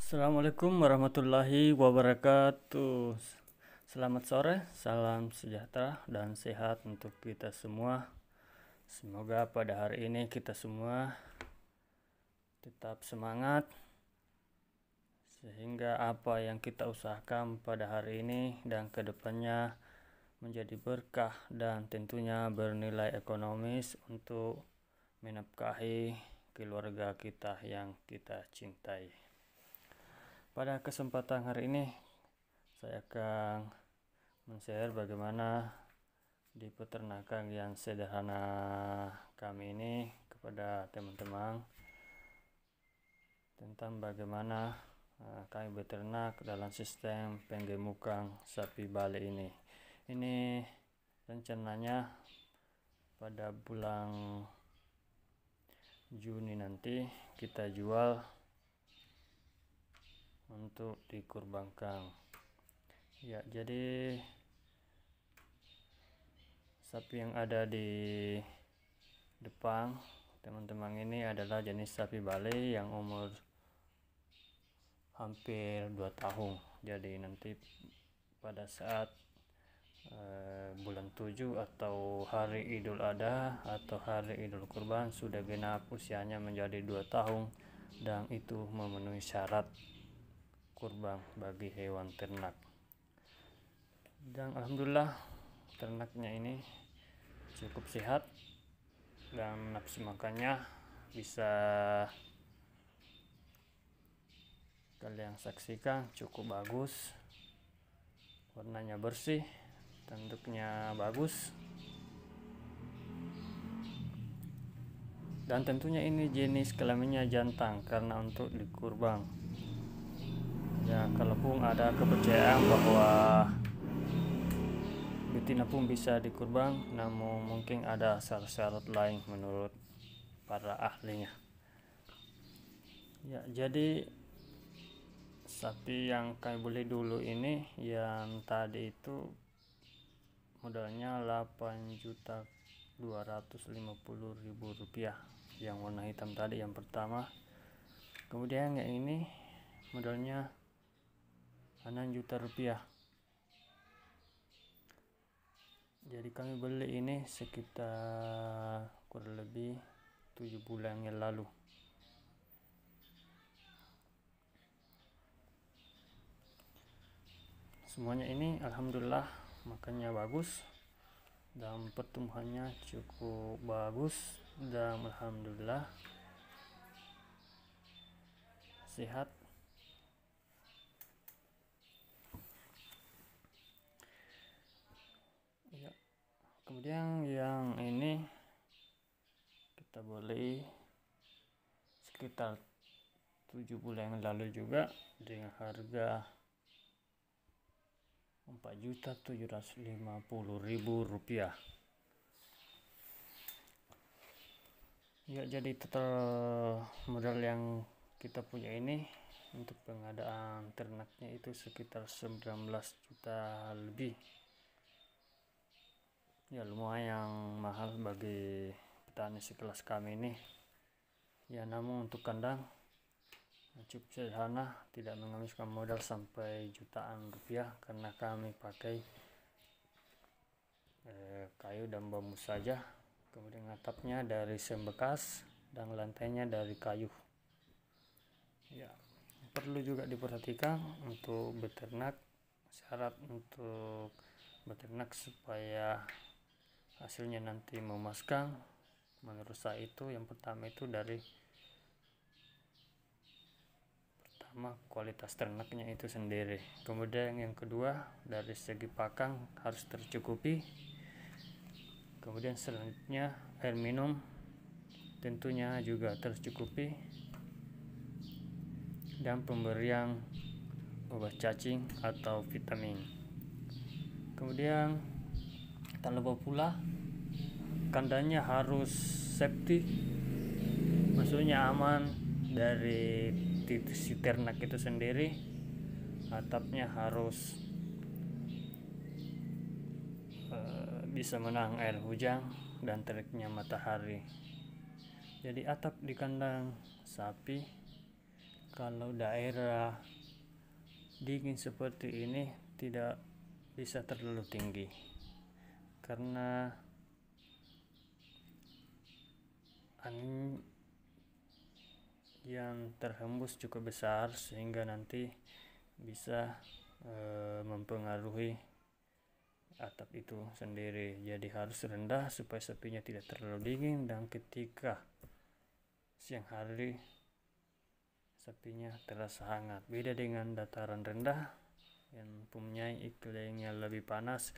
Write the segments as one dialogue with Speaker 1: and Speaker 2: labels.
Speaker 1: Assalamualaikum warahmatullahi wabarakatuh. Selamat sore, salam sejahtera dan sehat untuk kita semua. Semoga pada hari ini kita semua tetap semangat, sehingga apa yang kita usahakan pada hari ini dan kedepannya menjadi berkah dan tentunya bernilai ekonomis untuk menafkahi keluarga kita yang kita cintai. Pada kesempatan hari ini saya akan men-share bagaimana di peternakan yang sederhana kami ini kepada teman-teman tentang bagaimana kami beternak dalam sistem penggemukan sapi Bali ini. Ini rencananya pada bulan Juni nanti kita jual untuk dikurbankan. Ya, jadi sapi yang ada di depan teman-teman ini adalah jenis sapi Bali yang umur hampir 2 tahun. Jadi nanti pada saat bulan 7 atau hari Idul Adha atau hari Idul Kurban sudah genap usianya menjadi 2 tahun dan itu memenuhi syarat kurban bagi hewan ternak. Dan alhamdulillah ternaknya ini cukup sehat dan nafsu makannya bisa kalian saksikan cukup bagus, warnanya bersih, tanduknya bagus, dan tentunya ini jenis kelaminnya jantan karena untuk dikurban. Ya, kalaupun ada kepercayaan bahwa betina pun bisa dikurban, namun mungkin ada syarat-syarat lain menurut para ahlinya. Ya, jadi sapi yang kami beli dulu ini yang tadi itu modalnya 8.250.000 rupiah, yang warna hitam tadi yang pertama. Kemudian yang ini modalnya 6 juta rupiah. Jadi kami beli ini sekitar kurang lebih 7 bulan yang lalu. Semuanya ini alhamdulillah makannya bagus dan pertumbuhannya cukup bagus dan alhamdulillah sehat. Ya. Kemudian yang ini kita beli sekitar 7 bulan yang lalu juga dengan harga 4.750.000 rupiah. Ya, jadi total modal yang kita punya ini untuk pengadaan ternaknya itu sekitar 19 juta lebih. Ya, lumayan mahal bagi petani sekelas kami ini. Ya, namun untuk kandang cukup sederhana, tidak menghabiskan modal sampai jutaan rupiah karena kami pakai kayu dan bambu saja. Kemudian atapnya dari semen bekas dan lantainya dari kayu. Ya, perlu juga diperhatikan untuk beternak, syarat untuk beternak supaya hasilnya nanti memuaskan. Menurut saya itu yang pertama itu dari kualitas ternaknya itu sendiri. Kemudian yang kedua dari segi pakan harus tercukupi. Kemudian selanjutnya air minum tentunya juga tercukupi, dan pemberian obat cacing atau vitamin. Kemudian tak lupa pula kandangnya harus safety, maksudnya aman dari si ternak itu sendiri. Atapnya harus bisa menahan air hujan dan teriknya matahari. Jadi atap di kandang sapi kalau daerah dingin seperti ini tidak bisa terlalu tinggi, karena angin yang terhembus cukup besar sehingga nanti bisa mempengaruhi atap itu sendiri. Jadi harus rendah supaya sapinya tidak terlalu dingin, dan ketika siang hari sapinya terasa hangat. Beda dengan dataran rendah yang mempunyai iklimnya lebih panas,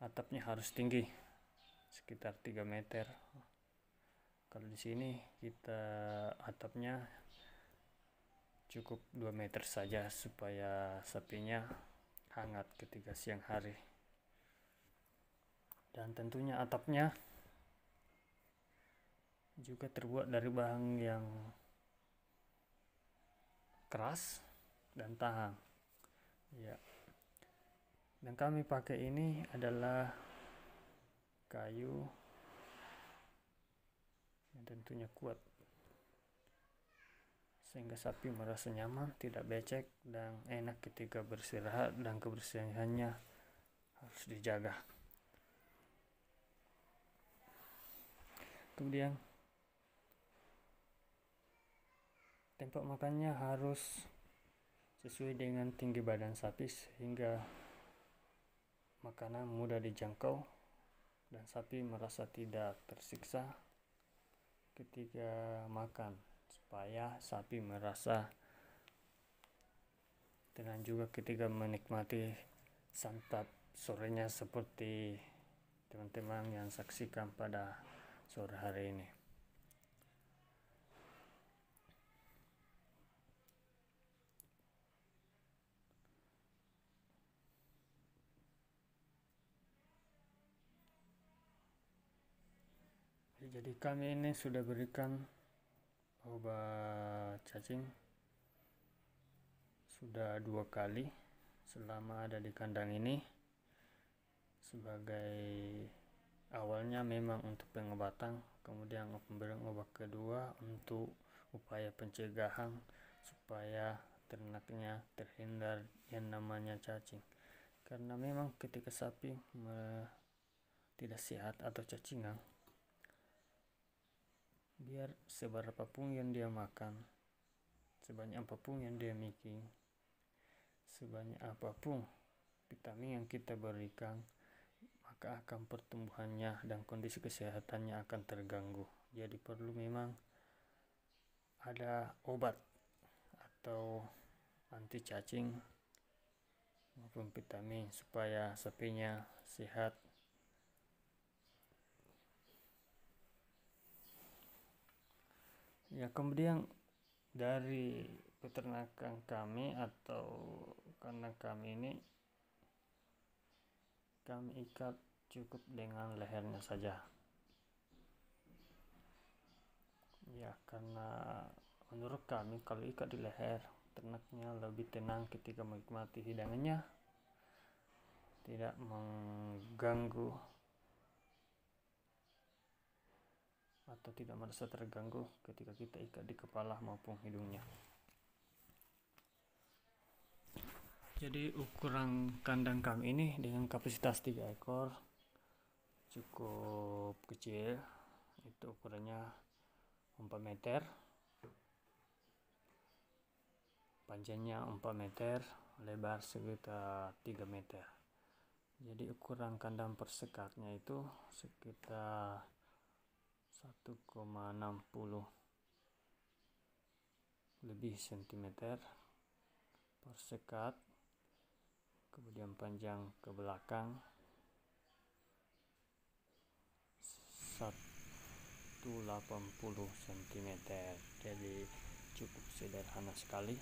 Speaker 1: atapnya harus tinggi sekitar 3 meter. Kalau di sini kita atapnya cukup 2 meter saja supaya sapinya hangat ketika siang hari. Dan tentunya atapnya juga terbuat dari bahan yang keras dan tahan. Ya. Dan kami pakai ini adalah kayu yang tentunya kuat, sehingga sapi merasa nyaman, tidak becek, dan enak ketika beristirahat, dan kebersihannya harus dijaga. Kemudian tempat makannya harus sesuai dengan tinggi badan sapi sehingga makanan mudah dijangkau dan sapi merasa tidak tersiksa ketika makan, supaya sapi merasa tenang juga ketika menikmati santap sorenya seperti teman-teman yang saksikan pada sore hari ini. Jadi kami ini sudah berikan obat cacing sudah 2 kali selama ada di kandang ini. Sebagai awalnya memang untuk pengobatan, kemudian pemberian obat kedua untuk upaya pencegahan supaya ternaknya terhindar yang namanya cacing. Karena memang ketika sapi tidak sehat atau cacingan, biar seberapa pun yang dia makan, sebanyak apapun yang dia makan, sebanyak apapun vitamin yang kita berikan, maka akan pertumbuhannya dan kondisi kesehatannya akan terganggu. Jadi perlu memang ada obat atau anti cacing maupun vitamin supaya sapinya sehat. Ya, kemudian dari peternakan kami atau kandang kami ini, kami ikat cukup dengan lehernya saja. Ya, karena menurut kami kalau ikat di leher, ternaknya lebih tenang ketika menikmati hidangannya, tidak mengganggu atau tidak merasa terganggu ketika kita ikat di kepala maupun hidungnya. Jadi ukuran kandang kami ini dengan kapasitas 3 ekor cukup kecil. Itu ukurannya 4 meter, panjangnya 4 meter, lebar sekitar 3 meter. Jadi ukuran kandang persekatnya itu sekitar 1,60 lebih sentimeter per sekat. Kemudian panjang ke belakang 180 cm. Jadi cukup sederhana sekali.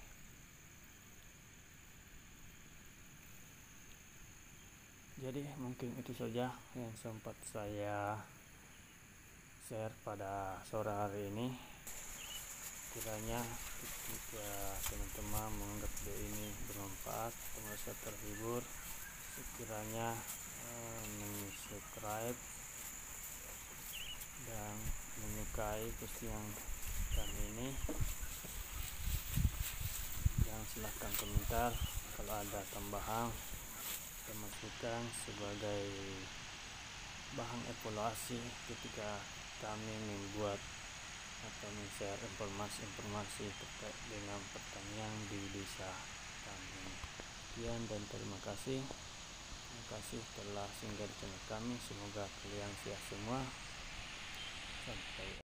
Speaker 1: Jadi mungkin itu saja yang sempat saya share pada sore hari ini. Kiranya ketika teman-teman menganggap video ini bermanfaat atau merasa terhibur, sekiranya subscribe dan menyukai postingan kami ini, silahkan komentar kalau ada tambahan atau masukan sebagai bahan evaluasi ketika kami membuat atau men-share informasi-informasi terkait dengan pertanian di desa kami. Sekian dan terima kasih. Terima kasih telah singgah di channel kami. Semoga kalian sehat semua. Sampai